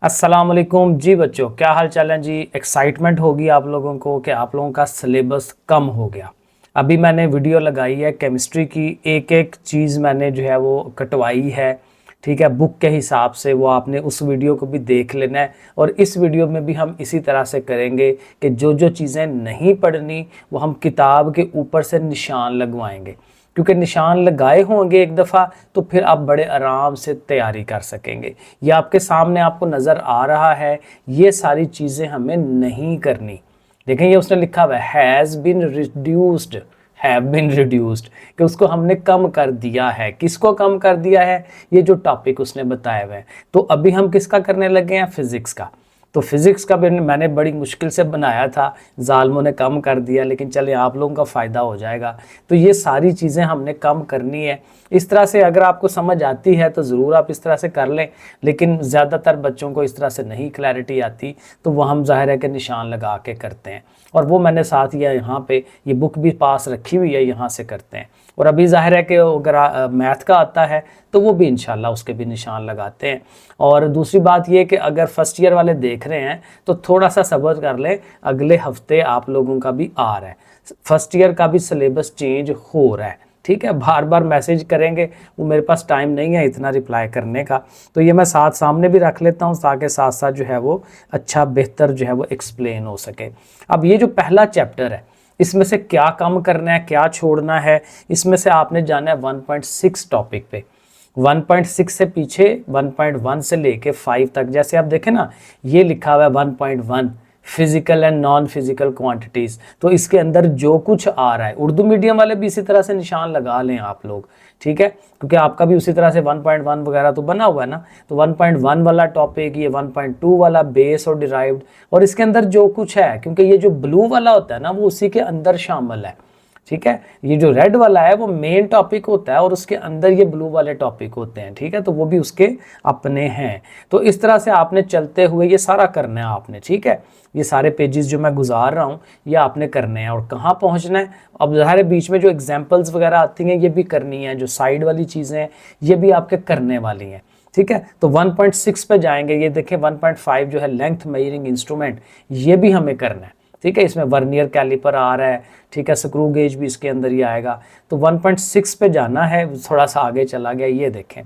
अस्सलाम वालेकुम जी बच्चों, क्या हाल चाल है जी। एक्साइटमेंट होगी आप लोगों को कि आप लोगों का सिलेबस कम हो गया। अभी मैंने वीडियो लगाई है केमिस्ट्री की, एक एक चीज़ मैंने जो है वो कटवाई है। ठीक है, बुक के हिसाब से वो आपने उस वीडियो को भी देख लेना है। और इस वीडियो में भी हम इसी तरह से करेंगे कि जो जो चीज़ें नहीं पढ़नी वो हम किताब के ऊपर से निशान लगवाएंगे, क्योंकि निशान लगाए होंगे एक दफ़ा तो फिर आप बड़े आराम से तैयारी कर सकेंगे। ये आपके सामने आपको नज़र आ रहा है, ये सारी चीज़ें हमें नहीं करनी। देखें, ये उसने लिखा हुआ है has been reduced, have been reduced, कि उसको हमने कम कर दिया है। किसको कम कर दिया है? ये जो टॉपिक उसने बताया हुआ है। तो अभी हम किसका करने लगे हैं? फिज़िक्स का। तो फिज़िक्स का भी मैंने बड़ी मुश्किल से बनाया था, जालमों ने कम कर दिया, लेकिन चले आप लोगों का फ़ायदा हो जाएगा। तो ये सारी चीज़ें हमने कम करनी है। इस तरह से अगर आपको समझ आती है तो ज़रूर आप इस तरह से कर लें, लेकिन ज़्यादातर बच्चों को इस तरह से नहीं क्लैरिटी आती, तो वो हम ज़ाहिर है कि निशान लगा के करते हैं। और वो मैंने साथ ही यहाँ पे ये बुक भी पास रखी हुई है, यहाँ से करते हैं। और अभी ज़ाहिर है कि अगर मैथ का आता है तो वो भी इंशाल्लाह उसके भी निशान लगाते हैं। और दूसरी बात ये कि अगर फर्स्ट ईयर वाले देख रहे हैं तो थोड़ा सा सब्र कर लें, अगले हफ्ते आप लोगों का भी आ रहा है, फर्स्ट ईयर का भी सिलेबस चेंज हो रहा है। ठीक है, बार बार मैसेज करेंगे, वो मेरे पास टाइम नहीं है इतना रिप्लाई करने का, तो ये मैं साथ सामने भी रख लेता हूँ ताकि साथ साथ जो है वो अच्छा बेहतर जो है वो एक्सप्लेन हो सके। अब ये जो पहला चैप्टर है, इसमें से क्या कम करना है, क्या छोड़ना है, इसमें से आपने जाना है 1.6 टॉपिक पे। 1.6 से पीछे 1.1 से लेके 5 तक, जैसे आप देखें ना, ये लिखा हुआ है 1.1 physical and non physical quantities. तो इसके अंदर जो कुछ आ रहा है, उर्दू मीडियम वाले भी इसी तरह से निशान लगा लें आप लोग। ठीक है, क्योंकि आपका भी उसी तरह से 1.1 वगैरह तो बना हुआ है ना। तो 1.1 वाला टॉपिक, ये 1.2 वाला बेस और डिराइव्ड, और इसके अंदर जो कुछ है, क्योंकि ये जो ब्लू वाला होता है ना वो उसी के अंदर शामिल है। ठीक है, ये जो रेड वाला है वो मेन टॉपिक होता है और उसके अंदर ये ब्लू वाले टॉपिक होते हैं। ठीक है, तो वो भी उसके अपने हैं। तो इस तरह से आपने चलते हुए ये सारा करना है आपने। ठीक है, ये सारे पेजेस जो मैं गुजार रहा हूँ ये आपने करने हैं। और कहाँ पहुँचना है? अब ज़ाहिर बीच में जो एग्जाम्पल्स वगैरह आती हैं ये भी करनी है, जो साइड वाली चीज़ें हैं ये भी आपके करने वाली हैं। ठीक है, तो 1.6 पे जाएंगे। ये देखें 1.5 जो है लेंथ मेजरिंग इंस्ट्रूमेंट, ये भी हमें करना है। ठीक है, इसमें वर्नियर कैलिपर आ रहा है। ठीक है, स्क्रू गेज भी इसके अंदर ही आएगा। तो 1.6 पे जाना है, थोड़ा सा आगे चला गया, ये देखें,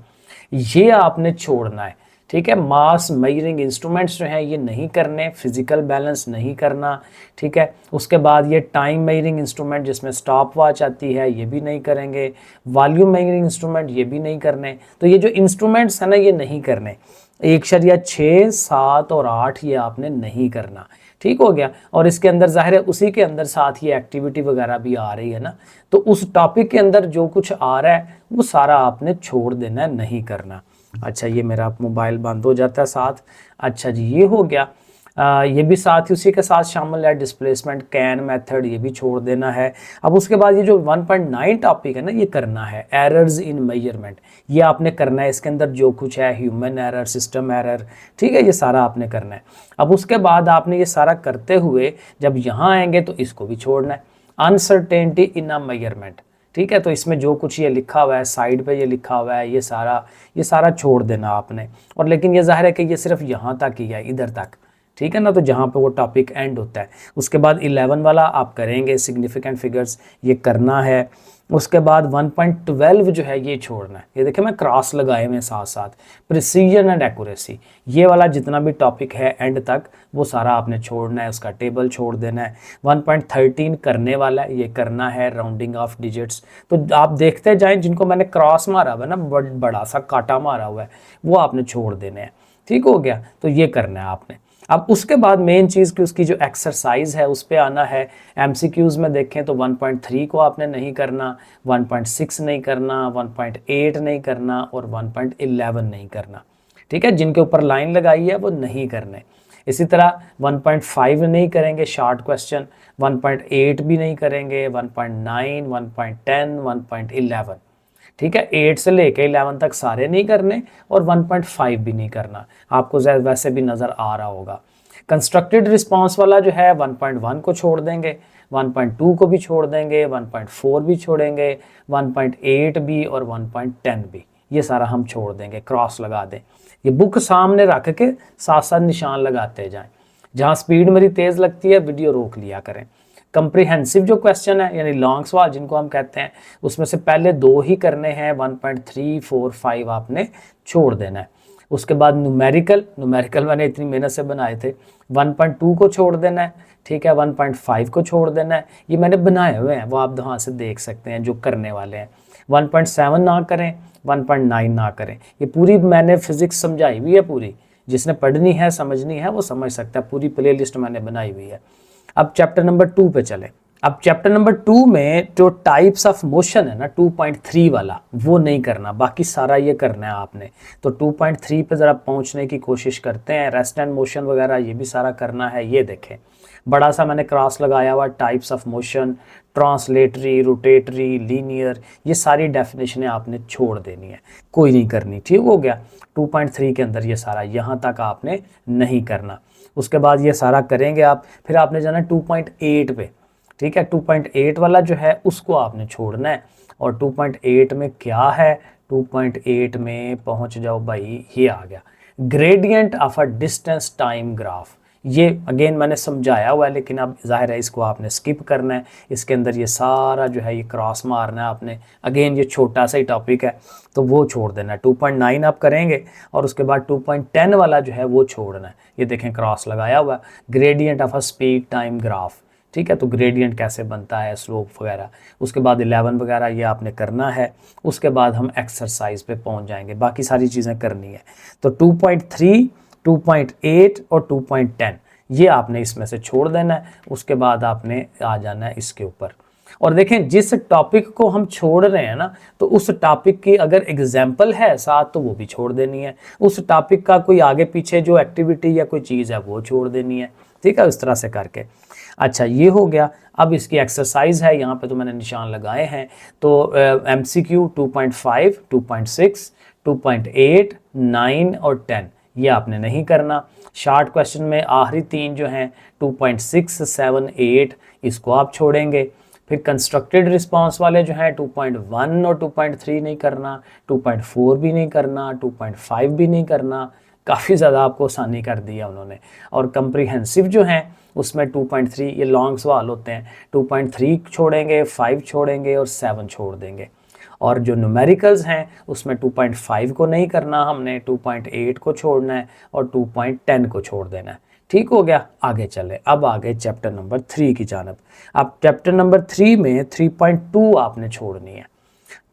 ये आपने छोड़ना है। ठीक है, मास मेजरिंग इंस्ट्रूमेंट्स जो हैं ये नहीं करने, फिजिकल बैलेंस नहीं करना। ठीक है, उसके बाद ये टाइम मेजरिंग इंस्ट्रूमेंट जिसमें स्टॉप वॉच आती है ये भी नहीं करेंगे। वॉल्यूम मेजरिंग इंस्ट्रूमेंट ये भी नहीं करने। तो ये जो इंस्ट्रूमेंट्स हैं ना ये नहीं करने। 1.6, 7 और 8 ये आपने नहीं करना। ठीक हो गया। और इसके अंदर जाहिर है उसी के अंदर साथ ही एक्टिविटी वगैरह भी आ रही है ना, तो उस टॉपिक के अंदर जो कुछ आ रहा है वो सारा आपने छोड़ देना है, नहीं करना। अच्छा, ये मेरा मोबाइल बंद हो जाता है साथ। अच्छा जी, ये हो गया। ये भी साथ ही उसी के साथ शामिल है। डिस्प्लेसमेंट कैन मेथड ये भी छोड़ देना है। अब उसके बाद ये जो 1.9 टॉपिक है ना ये करना है, एरर्स इन मेजरमेंट, ये आपने करना है। इसके अंदर जो कुछ है, ह्यूमन एरर, सिस्टम एरर, ठीक है, ये सारा आपने करना है। अब उसके बाद आपने ये सारा करते हुए जब यहाँ आएंगे तो इसको भी छोड़ना है, अनसर्टेनिटी इन अ मेजरमेंट। ठीक है, तो इसमें जो कुछ ये लिखा हुआ है साइड पे, ये लिखा हुआ है, ये सारा छोड़ देना आपने। और लेकिन ये जाहिर है कि ये सिर्फ यहाँ तक ही है, इधर तक। ठीक है ना, तो जहाँ पे वो टॉपिक एंड होता है। उसके बाद 11 वाला आप करेंगे, सिग्निफिकेंट फिगर्स, ये करना है। उसके बाद 1.12 जो है ये छोड़ना है। ये देखिए मैं क्रॉस लगाए हुए साथ साथ, प्रिसीजन एंड एक्यूरेसी, ये वाला जितना भी टॉपिक है एंड तक वो सारा आपने छोड़ना है, उसका टेबल छोड़ देना है। 1.13 करने वाला है, ये करना है, राउंडिंग ऑफ डिजिट्स। तो आप देखते जाएं, जिनको मैंने क्रॉस मारा हुआ है ना, बड़ा सा काटा मारा हुआ है, वो आपने छोड़ देने हैं। ठीक हो गया, तो ये करना है आपने। अब उसके बाद मेन चीज़ की उसकी जो एक्सरसाइज है उस पे आना है। एमसीक्यूज़ में देखें तो 1.3 को आपने नहीं करना, 1.6 नहीं करना, 1.8 नहीं करना और 1.11 नहीं करना। ठीक है, जिनके ऊपर लाइन लगाई है वो नहीं करने। इसी तरह 1.5 नहीं करेंगे शॉर्ट क्वेश्चन, 1.8 भी नहीं करेंगे, 1.9, 1.10, 1.11। ठीक है, 8 से लेके 11 तक सारे नहीं करने और 1.5 भी नहीं करना। आपको वैसे भी नज़र आ रहा होगा। कंस्ट्रक्टेड रिस्पांस वाला जो है 1.1 को छोड़ देंगे, 1.2 को भी छोड़ देंगे, 1.4 भी छोड़ेंगे, 1.8 भी और 1.10 भी, ये सारा हम छोड़ देंगे, क्रॉस लगा दें। ये बुक सामने रख के साथ साथ निशान लगाते जाएं। जहाँ स्पीड मेरी तेज़ लगती है वीडियो रोक लिया करें। कंप्रीहेंसिव जो क्वेश्चन है यानी लॉन्ग सवाल जिनको हम कहते हैं, उसमें से पहले 2 ही करने हैं, 1.3, 4, 5 आपने छोड़ देना है। उसके बाद न्यूमेरिकल मैंने इतनी मेहनत से बनाए थे, 1.2 को छोड़ देना है, ठीक है, 1.5 को छोड़ देना है। ये मैंने बनाए हुए हैं, वो आप वहाँ से देख सकते हैं जो करने वाले हैं। 1.7 ना करें, 1.9 ना करें। ये पूरी मैंने फिजिक्स समझाई हुई है पूरी, जिसने पढ़नी है समझनी है वो समझ सकता है, पूरी प्लेलिस्ट मैंने बनाई हुई है। अब चैप्टर नंबर 2 पे चलें। अब चैप्टर नंबर 2 में जो टाइप्स ऑफ मोशन है ना 2.3 वाला, वो नहीं करना, बाकी सारा ये करना है आपने। तो 2.3 पे ज़रा पहुंचने की कोशिश करते हैं। रेस्ट एंड मोशन वगैरह ये भी सारा करना है। ये देखें बड़ा सा मैंने क्रॉस लगाया हुआ, types of motion, translatory, rotatory, linear, ये सारी डेफिनेशनें आपने छोड़ देनी है, कोई नहीं करनी। ठीक हो गया। 2.3 के अंदर ये सारा यहाँ तक आपने नहीं करना। उसके बाद ये सारा करेंगे आप, फिर आपने जाना 2.8 पे, ठीक है। 2.8 वाला जो है उसको आपने छोड़ना है। और 2.8 में क्या है, 2.8 में पहुंच जाओ भाई, ये आ गया gradient of a distance time graph. ये अगेन मैंने समझाया हुआ है, लेकिन अब जाहिर है इसको आपने स्किप करना है। इसके अंदर ये सारा जो है ये क्रॉस मारना है आपने। अगेन ये छोटा सा ही टॉपिक है तो वो छोड़ देना है। 2.9 आप करेंगे और उसके बाद 2.10 वाला जो है वो छोड़ना है। ये देखें क्रॉस लगाया हुआ, gradient of a speed time graph, ठीक है। तो ग्रेडियंट कैसे बनता है, स्लोप वगैरह। उसके बाद 11 वगैरह ये आपने करना है। उसके बाद हम एक्सरसाइज पे पहुंच जाएंगे, बाकी सारी चीज़ें करनी है। तो 2.3, 2.8 और 2.10 ये आपने इसमें से छोड़ देना है। उसके बाद आपने आ जाना है इसके ऊपर। और देखें जिस टॉपिक को हम छोड़ रहे हैं ना, तो उस टॉपिक की अगर एग्जाम्पल है साथ तो वो भी छोड़ देनी है। उस टॉपिक का कोई आगे पीछे जो एक्टिविटी या कोई चीज़ है वो छोड़ देनी है, ठीक है, इस तरह से करके। अच्छा ये हो गया। अब इसकी एक्सरसाइज है, यहाँ पे तो मैंने निशान लगाए हैं। तो MCQ 2.5, 2.6, 2.8, 9 और 10 ये आपने नहीं करना। शार्ट क्वेश्चन में आखिरी 3 जो हैं 2.6, 7, 8 इसको आप छोड़ेंगे। फिर कंस्ट्रक्टेड रिस्पांस वाले जो हैं 2.1 और 2.3 नहीं करना, 2.4 भी नहीं करना, 2.5 भी नहीं करना। काफ़ी ज़्यादा आपको आसानी कर दिया उन्होंने। और कंप्रीहेंसिव जो हैं उसमें 2.3 ये लॉन्ग सवाल होते हैं, 2.3 छोड़ेंगे, 5 छोड़ेंगे और 7 छोड़ देंगे। और जो न्यूमेरिकल्स हैं उसमें 2.5 को नहीं करना हमने, 2.8 को छोड़ना है और 2.10 को छोड़ देना है। ठीक हो गया। आगे चले। अब आगे चैप्टर नंबर 3 की जानब। अब चैप्टर नंबर 3 में 3.2 आपने छोड़नी है।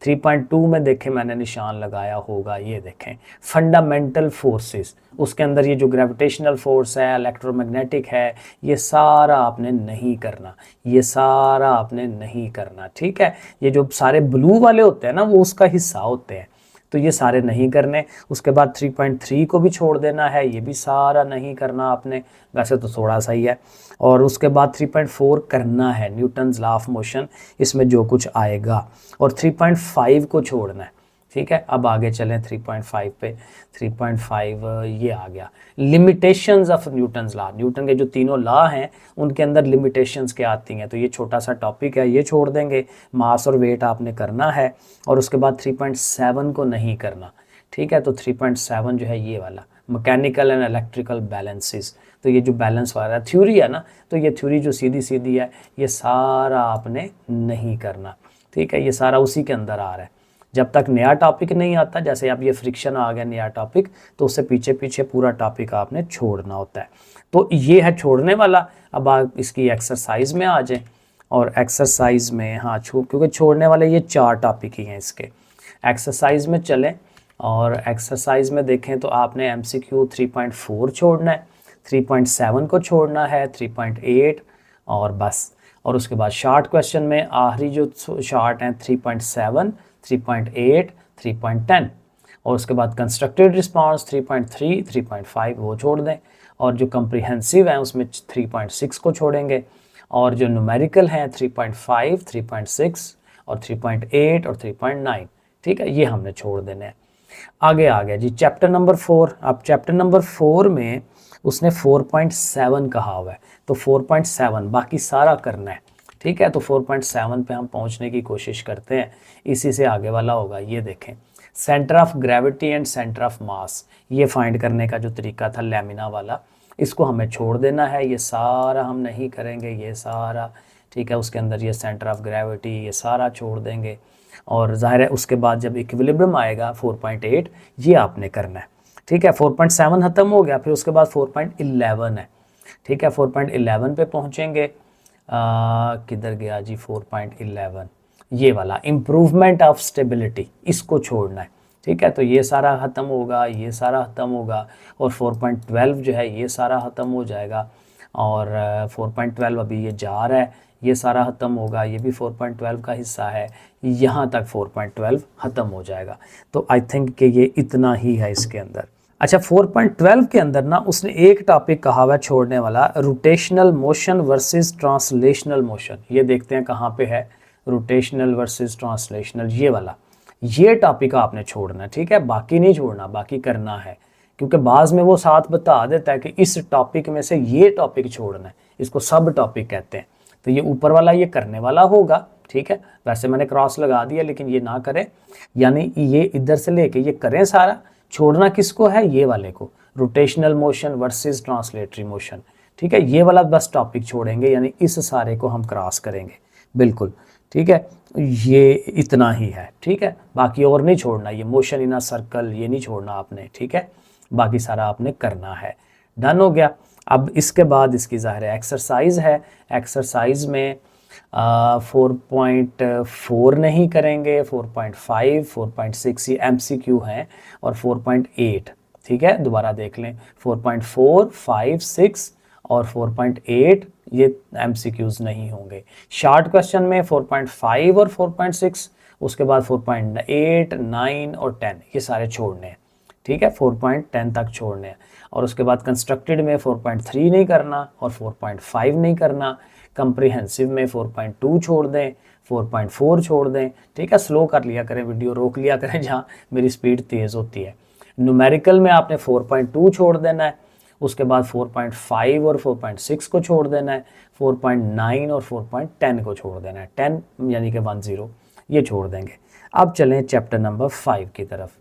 3.2 में देखें मैंने निशान लगाया होगा, ये देखें फंडामेंटल फोर्सेस। उसके अंदर ये जो ग्रेविटेशनल फोर्स है, इलेक्ट्रोमैग्नेटिक है, ये सारा आपने नहीं करना, ये सारा आपने नहीं करना, ठीक है। ये जो सारे ब्लू वाले होते हैं ना वो उसका हिस्सा होते हैं, तो ये सारे नहीं करने। उसके बाद 3.3 को भी छोड़ देना है, ये भी सारा नहीं करना आपने, वैसे तो थोड़ा सा ही है। और उसके बाद 3.4 करना है, न्यूटन्स लॉ ऑफ मोशन, इसमें जो कुछ आएगा। और 3.5 को छोड़ना है, ठीक है। अब आगे चलें 3.5 पे। 3.5 ये आ गया limitations of Newton's law. Newton के जो तीनों लॉ हैं उनके अंदर लिमिटेशंस क्या आती हैं, तो ये छोटा सा टॉपिक है, ये छोड़ देंगे। मास और वेट आपने करना है। और उसके बाद 3.7 को नहीं करना, ठीक है। तो 3.7 जो है ये वाला मैकेनिकल एंड इलेक्ट्रिकल बैलेंसेस। तो ये जो बैलेंस वाला थ्योरी है ना, तो ये थ्योरी जो सीधी सीधी है ये सारा आपने नहीं करना, ठीक है। ये सारा उसी के अंदर आ रहा है। जब तक नया टॉपिक नहीं आता, जैसे अब ये फ्रिक्शन आ गया नया टॉपिक, तो उससे पीछे पीछे पूरा टॉपिक आपने छोड़ना होता है। तो ये है छोड़ने वाला। अब आप इसकी एक्सरसाइज में आ जाएं। और एक्सरसाइज में हाँ क्योंकि छोड़ने वाले ये 4 टॉपिक ही हैं इसके। एक्सरसाइज में चलें और एक्सरसाइज में देखें तो आपने MCQ 3.4 छोड़ना है, 3.7 को छोड़ना है, 3.8 और बस। और उसके बाद शार्ट क्वेश्चन में आखिरी जो शार्ट हैं 3.7, 3.8, 3.10। और उसके बाद कंस्ट्रक्टेड रिस्पांस 3.3, 3.5 वो छोड़ दें। और जो कंप्रीहेंसिव हैं उसमें 3.6 को छोड़ेंगे। और जो न्यूमेरिकल हैं 3.5, 3.6 और 3.8 और 3.9, ठीक है, ये हमने छोड़ देने हैं। आगे आ गया जी चैप्टर नंबर 4। अब चैप्टर नंबर 4 में उसने 4.7 कहा हुआ है, तो 4.7 बाकी सारा करना है, ठीक है। तो 4.7 पे हम पहुंचने की कोशिश करते हैं, इसी से आगे वाला होगा। ये देखें centre of gravity and centre of mass, ये फाइंड करने का जो तरीका था लैमिना वाला, इसको हमें छोड़ देना है, ये सारा हम नहीं करेंगे, ये सारा, ठीक है। उसके अंदर ये सेंटर ऑफ ग्रेविटी ये सारा छोड़ देंगे, और ज़ाहिर है उसके बाद जब इक्विलिब्रियम आएगा 4.8 ये आपने करना है, ठीक है। 4.7 ख़त्म हो गया, फिर उसके बाद 4.11 है, ठीक है। 4.11 पे पहुँचेंगे, किधर गया जी 4.11, ये वाला इम्प्रूवमेंट ऑफ स्टेबिलिटी, इसको छोड़ना है, ठीक है। तो ये सारा ख़त्म होगा, ये सारा ख़त्म होगा, और 4.12 जो है ये सारा ख़त्म हो जाएगा, और 4.12 अभी ये जा रहा है, ये सारा ख़त्म होगा, ये भी 4.12 का हिस्सा है, यहाँ तक 4.12 ख़त्म हो जाएगा। तो आई थिंक कि ये इतना ही है इसके अंदर। अच्छा, 4.12 के अंदर ना उसने एक टॉपिक कहा हुआ छोड़ने वाला, rotational motion versus translational motion. ये देखते हैं कहाँ पे है, रोटेशनल वर्सेस ट्रांसलेशनल, ये वाला, ये टॉपिक आपने छोड़ना है, ठीक है। बाकी नहीं छोड़ना, बाकी करना है, क्योंकि बाज़ में वो साथ बता देता है कि इस टॉपिक में से ये टॉपिक छोड़ना है, इसको सब टॉपिक कहते हैं। तो ये ऊपर वाला ये करने वाला होगा, ठीक है। वैसे मैंने क्रॉस लगा दिया, लेकिन ये ना करें, यानी ये इधर से लेके ये करें सारा, छोड़ना किसको है, ये वाले को, rotational motion versus translatory motion, ठीक है। ये वाला बस टॉपिक छोड़ेंगे, यानी इस सारे को हम क्रॉस करेंगे, बिल्कुल, ठीक है। ये इतना ही है, ठीक है। बाकी और नहीं छोड़ना, ये मोशन इन अ सर्कल ये नहीं छोड़ना आपने, ठीक है। बाकी सारा आपने करना है। डन हो गया। अब इसके बाद इसकी ज़ाहिर है एक्सरसाइज है, एक्सरसाइज में 4.4 नहीं करेंगे, 4.5, 4.6 ये MCQ हैं, और 4.8, ठीक है। दोबारा देख लें, 4.4, 5, 6 और 4.8 ये MCQs नहीं होंगे। शॉर्ट क्वेश्चन में 4.5 और 4.6, उसके बाद 4.8, 9 और 10 ये सारे छोड़ने हैं, ठीक है। 4.10 तक छोड़ने हैं, और उसके बाद कंस्ट्रक्टेड में 4.3 नहीं करना और 4.5 नहीं करना। कंप्रिहेंसिव में 4.2 छोड़ दें, 4.4 छोड़ दें, ठीक है। स्लो कर लिया करें, वीडियो रोक लिया करें जहाँ मेरी स्पीड तेज़ होती है। न्यूमेरिकल में आपने 4.2 छोड़ देना है, उसके बाद 4.5 और 4.6 को छोड़ देना है, 4.9 और 4.10 को छोड़ देना है, 10 यानी कि 10 ये छोड़ देंगे। अब चलें चैप्टर नंबर 5 की तरफ।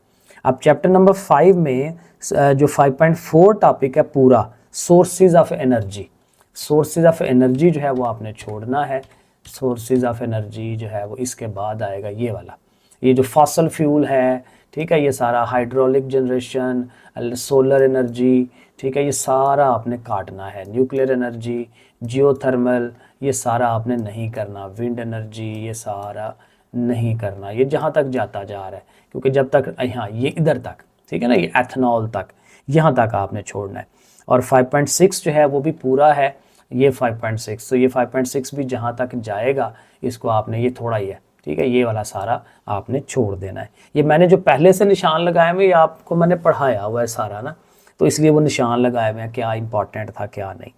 अब चैप्टर नंबर 5 में जो 5.4 टॉपिक है पूरा, sources of energy, sources of energy जो है वो आपने छोड़ना है। सोर्सेज ऑफ एनर्जी जो है वो इसके बाद आएगा, ये वाला, ये जो फॉसल फ्यूल है, ठीक है, ये सारा हाइड्रोलिक जनरेशन, सोलर एनर्जी, ठीक है, ये सारा आपने काटना है। न्यूक्लियर एनर्जी, जियोथर्मल, ये सारा आपने नहीं करना। विंड एनर्जी ये सारा नहीं करना, ये जहाँ तक जाता जा रहा है, क्योंकि जब तक यहाँ ये इधर तक, ठीक है ना, ये एथनॉल तक, यहाँ तक आपने छोड़ना है। और 5.6 जो है वो भी पूरा है, ये 5.6, तो ये 5.6 भी जहाँ तक जाएगा इसको आपने, ये थोड़ा ही है, ठीक है, ये वाला सारा आपने छोड़ देना है। ये मैंने जो पहले से निशान लगाए हुए, ये आपको मैंने पढ़ाया हुआ है सारा ना, तो इसलिए वो निशान लगाए हुए हैं, क्या इंपॉर्टेंट था क्या नहीं।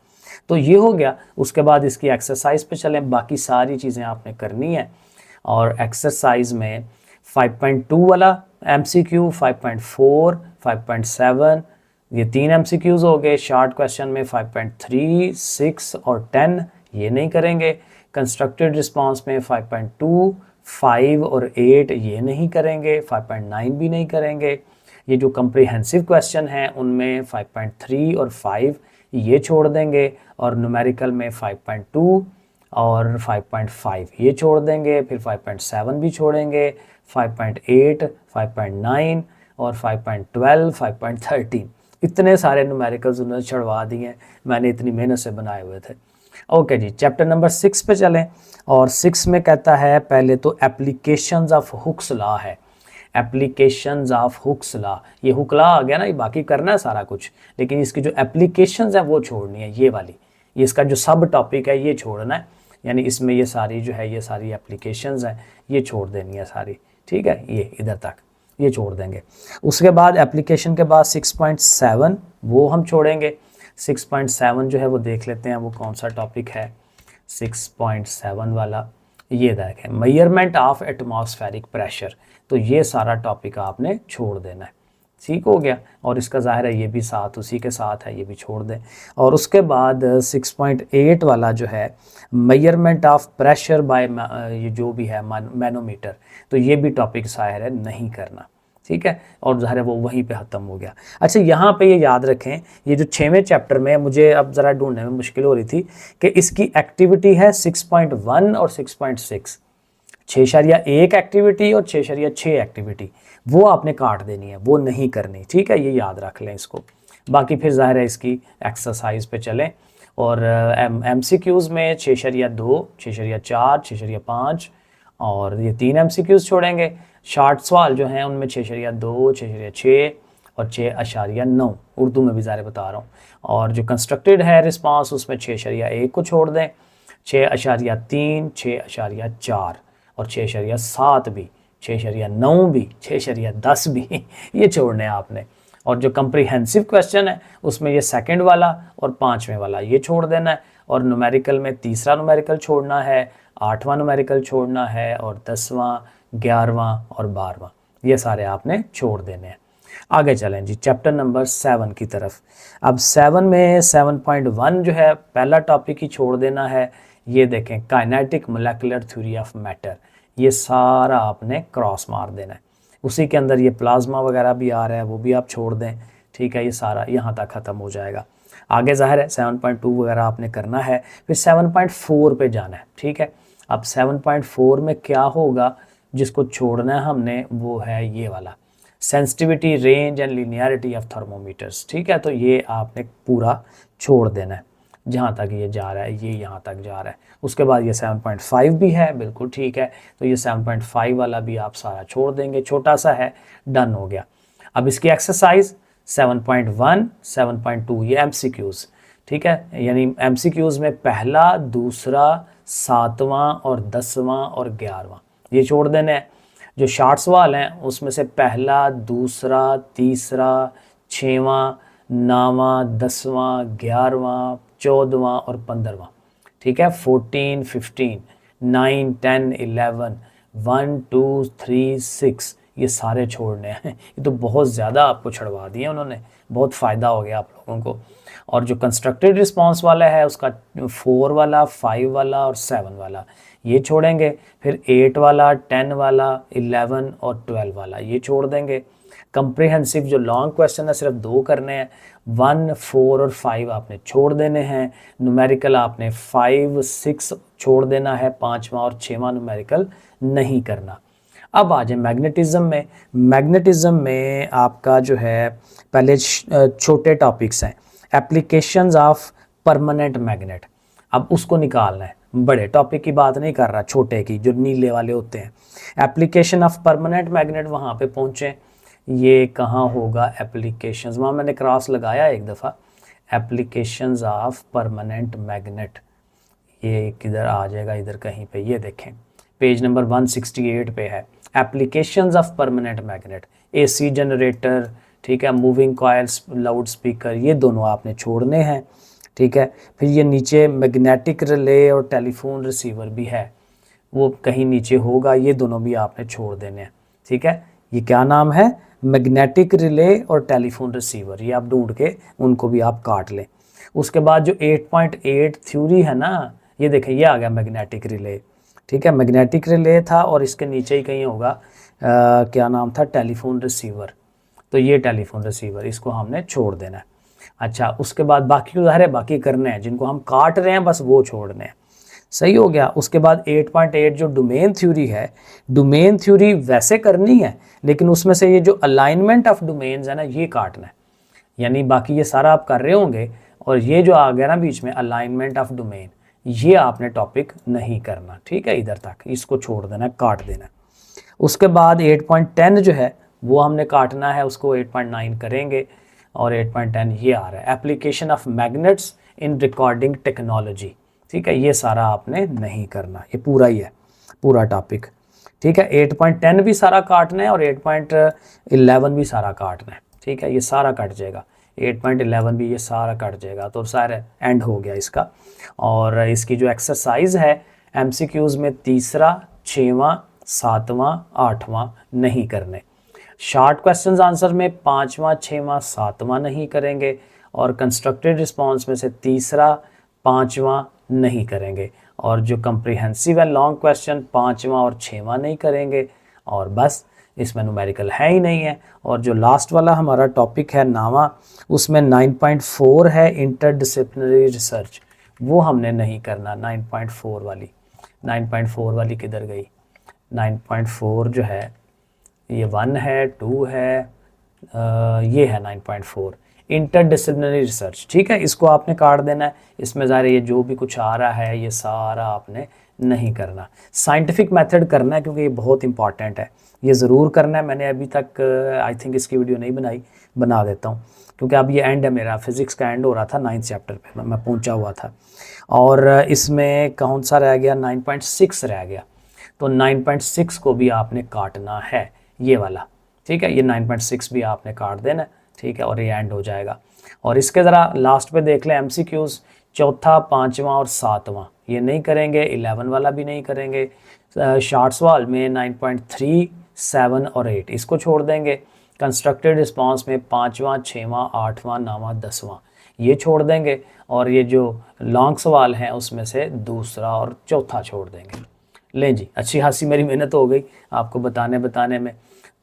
तो ये हो गया। उसके बाद इसकी एक्सरसाइज पे चलें, बाकी सारी चीज़ें आपने करनी है। और एक्सरसाइज में 5.2 वाला MCQ, 5.4, 5.7 ये 3 MCQs हो गए। शॉर्ट क्वेश्चन में 5.3, 6 और 10 ये नहीं करेंगे। कंस्ट्रक्टेड रिस्पांस में 5.2, 5 और 8 ये नहीं करेंगे, 5.9 भी नहीं करेंगे। ये जो कम्प्रिहेंसिव क्वेश्चन हैं उनमें 5.3 और 5 ये छोड़ देंगे, और न्यूमेरिकल में 5.2 और 5.5 ये छोड़ देंगे, फिर 5.7 भी छोड़ेंगे, 5.8, 5.9 और 5.12, 5.13 इतने सारे न्यूमेरिकल्स उन्होंने चढ़वा दिए हैं, मैंने इतनी मेहनत से बनाए हुए थे। ओके जी, चैप्टर नंबर 6 पे चलें। और 6 में कहता है पहले तो एप्लीकेशंस ऑफ हुक्स लॉ है, एप्लीकेशंस ऑफ हुक्स लॉ। ये हुक लॉ आ गया ना, ये बाकी करना है सारा कुछ, लेकिन इसकी जो एप्लीकेशंस है वो छोड़नी है, ये वाली, ये इसका जो सब टॉपिक है ये छोड़ना है, यानी इसमें ये सारी जो है ये सारी एप्लीकेशंस हैं ये छोड़ देनी है सारी, ठीक है, ये इधर तक ये छोड़ देंगे। उसके बाद एप्लीकेशन के बाद 6.7 वो हम छोड़ेंगे। 6.7 जो है वो देख लेते हैं वो कौन सा टॉपिक है। 6.7 वाला ये देखें, मेजरमेंट ऑफ एटमॉस्फेरिक प्रेशर, तो ये सारा टॉपिक आपने छोड़ देना है, ठीक हो गया। और इसका ज़ाहिर है ये भी साथ उसी के साथ है, ये भी छोड़ दें। और उसके बाद 6.8 वाला जो है मेजरमेंट ऑफ प्रेशर बाय ये जो भी है मैनोमीटर, तो ये भी टॉपिक ज़ाहिर है नहीं करना, ठीक है, और ज़ाहिर है वो वहीं पे ख़त्म हो गया। अच्छा, यहाँ पे ये याद रखें, ये जो 6वें चैप्टर में मुझे अब ज़रा ढूंढने में मुश्किल हो रही थी कि इसकी एक्टिविटी है 6.1 और 6.6, 6.1 एक्टिविटी और 6.6 एक्टिविटी, वो आपने काट देनी है, वो नहीं करनी, ठीक है, ये याद रख लें इसको। बाकी फिर ज़ाहिर है इसकी एक्सरसाइज पे चलें, और MCQs में 6.2, 6.4, 6.5 और ये 3 MCQs छोड़ेंगे। शार्ट सवाल जो हैं उनमें 6.2, 6.6 और 6.9, उर्दू में भी ज़ाहिर बता रहा हूँ। और जो कंस्ट्रक्टेड है रिस्पांस उसमें 6.1 को छोड़ दें, 6.3, 6.4 और 6.7 भी, 6.9 भी, 6.10 भी ये छोड़ने हैं आपने। और जो कम्प्रीहेंसिव क्वेश्चन है उसमें ये सेकंड वाला और 5वें वाला ये छोड़ देना है, और न्यूमेरिकल में तीसरा न्यूमेरिकल छोड़ना है, 8वां न्यूमेरिकल छोड़ना है, और 10वां, 11वां और 12वां ये सारे आपने छोड़ देने हैं। आगे चलें जी चैप्टर नंबर 7 की तरफ। अब 7 में 7.1 जो है पहला टॉपिक ही छोड़ देना है। ये देखें, kinetic molecular theory of matter, ये सारा आपने क्रॉस मार देना है। उसी के अंदर ये प्लाज्मा वगैरह भी आ रहा है, वो भी आप छोड़ दें, ठीक है, ये सारा यहाँ तक ख़त्म हो जाएगा। आगे ज़ाहिर है 7.2 वगैरह आपने करना है, फिर 7.4 पे जाना है, ठीक है। अब 7.4 में क्या होगा, जिसको छोड़ना है हमने, वो है ये वाला, sensitivity, range and linearity of thermometers, ठीक है। तो ये आपने पूरा छोड़ देना है, जहाँ तक ये जा रहा है ये यहाँ तक जा रहा है। उसके बाद ये 7.5 भी है, बिल्कुल ठीक है, तो ये 7.5 वाला भी आप सारा छोड़ देंगे, छोटा सा है, डन हो गया। अब इसकी एक्सरसाइज 7.1, 7.2 ये MCQs, ठीक है, यानी MCQs में पहला, दूसरा, 7वां और 10वां और 11वां ये छोड़ देने हैं। जो शार्ट सवाल हैं उसमें से पहला, दूसरा, तीसरा, 6वां, 9वां, 10वां, 11वां, 14वां और 15वां, ठीक है, 14, 15, 9, 10, 11, 1, 2, 3, 6 ये सारे छोड़ने हैं। ये तो बहुत ज़्यादा आपको छड़वा दिए उन्होंने, बहुत फ़ायदा हो गया आप लोगों को। और जो कंस्ट्रक्टेड रिस्पांस वाला है उसका 4 वाला, 5 वाला और 7 वाला ये छोड़ेंगे, फिर 8 वाला, 10 वाला, 11 और 12 वाला ये छोड़ देंगे। कंप्रिहेंसिव जो लॉन्ग क्वेश्चन है सिर्फ 2 करने हैं, 1, 4 और 5 आपने छोड़ देने हैं। न्यूमेरिकल आपने 5, 6 छोड़ देना है, 5वां और 6वां न्यूमेरिकल नहीं करना। अब आ जाए मैग्नेटिज्म में। मैग्नेटिज्म में आपका जो है पहले छोटे टॉपिक्स हैं, एप्लीकेशंस ऑफ परमानेंट मैग्नेट, अब उसको निकालना है। बड़े टॉपिक की बात नहीं कर रहा, छोटे की, जो नीले वाले होते हैं। एप्लीकेशन ऑफ परमानेंट मैग्नेट वहाँ पे पहुँचे, ये कहाँ होगा, एप्लीकेशंस, वहाँ मैंने क्रॉस लगाया एक दफ़ा, एप्लीकेशंस ऑफ परमानेंट मैग्नेट, ये किधर आ जाएगा, इधर कहीं पे, ये देखें पेज नंबर 168 पे है, applications of permanent magnet, AC generator, ठीक है, मूविंग कॉइल्स, लाउड स्पीकर, ये दोनों आपने छोड़ने हैं, ठीक है। फिर ये नीचे मैग्नेटिक रिले और टेलीफोन रिसीवर भी है, वो कहीं नीचे होगा, ये दोनों भी आपने छोड़ देने हैं, ठीक है। ये क्या नाम है, मैग्नेटिक रिले और टेलीफोन रिसीवर, ये आप ढूंढ के उनको भी आप काट लें। उसके बाद जो 8.8 थ्योरी है ना, ये देखें, ये आ गया मैग्नेटिक रिले, ठीक है, मैग्नेटिक रिले था और इसके नीचे ही कहीं होगा क्या नाम था, टेलीफोन रिसीवर, तो ये टेलीफोन रिसीवर, इसको हमने छोड़ देना है। अच्छा, उसके बाद बाकी उदाहरण है, बाकी करने हैं, जिनको हम काट रहे हैं बस वो छोड़ने हैं, सही हो गया। उसके बाद 8.8 जो डोमेन थ्योरी है, डोमेन थ्योरी वैसे करनी है, लेकिन उसमें से ये जो अलाइनमेंट ऑफ डोमेन्स है ना, ये काटना है, यानी बाकी ये सारा आप कर रहे होंगे, और ये जो आ गया ना बीच में अलाइनमेंट ऑफ डोमेन, ये आपने टॉपिक नहीं करना, ठीक है, इधर तक इसको छोड़ देना, काट देना। उसके बाद 8.10 जो है वो हमने काटना है, उसको 8.9 करेंगे, और 8.10 ये आ रहा है, application of magnets in recording technology, ठीक है, ये सारा आपने नहीं करना, ये पूरा ही है, पूरा टॉपिक, ठीक है। 8.10 भी सारा काटना है और 8.11 भी सारा काटना है, ठीक है, ये सारा कट जाएगा, 8.11 भी ये सारा कट जाएगा, तो सारा एंड हो गया इसका। और इसकी जो एक्सरसाइज है MCQs में तीसरा, 6वां, 7वां, 8वां नहीं करने। शॉर्ट क्वेश्चंस आंसर में 5वां, 6वां, 7वां नहीं करेंगे, और कंस्ट्रक्टेड रिस्पांस में से तीसरा, 5वां नहीं करेंगे, और जो कम्प्रिहेंसिव एंड लॉन्ग क्वेश्चन 5वां और 6वां नहीं करेंगे, और बस इसमें न्यूमेरिकल है ही नहीं है। और जो लास्ट वाला हमारा टॉपिक है नावा, उसमें 9.4 है इंटरडिसिप्लिनरी रिसर्च, वो हमने नहीं करना। 9.4 वाली किधर गई? 9.4 जो है ये 1 है, 2 है, ये है 9.4 इंटरडिसिप्लिनरी रिसर्च। ठीक है, इसको आपने काट देना है। इसमें ज़ाहिर ये जो भी कुछ आ रहा है ये सारा आपने नहीं करना। साइंटिफिक मेथड करना है क्योंकि ये बहुत इंपॉर्टेंट है, ये ज़रूर करना है। मैंने अभी तक आई थिंक इसकी वीडियो नहीं बनाई, बना देता हूँ क्योंकि अब ये एंड है मेरा, फिज़िक्स का एंड हो रहा था 9th चैप्टर पे मैं पहुँचा हुआ था। और इसमें कौन सा रह गया? 9.6 रह गया। तो 9.6 को भी आपने काटना है, ये वाला। ठीक है, ये 9.6 भी आपने काट देना। ठीक है, और ये एंड हो जाएगा। और इसके ज़रा लास्ट पे देख लें MCQs, चौथा, पाँचवा और सातवां ये नहीं करेंगे, 11 वाला भी नहीं करेंगे। शॉर्ट सवाल में 9.3, 7 और 8 इसको छोड़ देंगे। कंस्ट्रक्टेड रिस्पांस में पाँचवा, छठवां, आठवां, नौवां, 10वां ये छोड़ देंगे। और ये जो लॉन्ग सवाल हैं उसमें से दूसरा और चौथा छोड़ देंगे। लें जी, अच्छी खासी मेरी मेहनत हो गई आपको बताने में।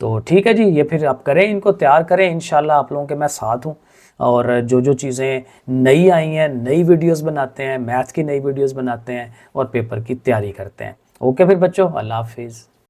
तो ठीक है जी, ये फिर आप करें, इनको तैयार करें, इंशाल्लाह आप लोगों के मैं साथ हूँ। और जो चीज़ें नई आई हैं, नई वीडियोस बनाते हैं, मैथ की नई वीडियोस बनाते हैं और पेपर की तैयारी करते हैं। ओके फिर बच्चों, अल्लाह हाफिज़।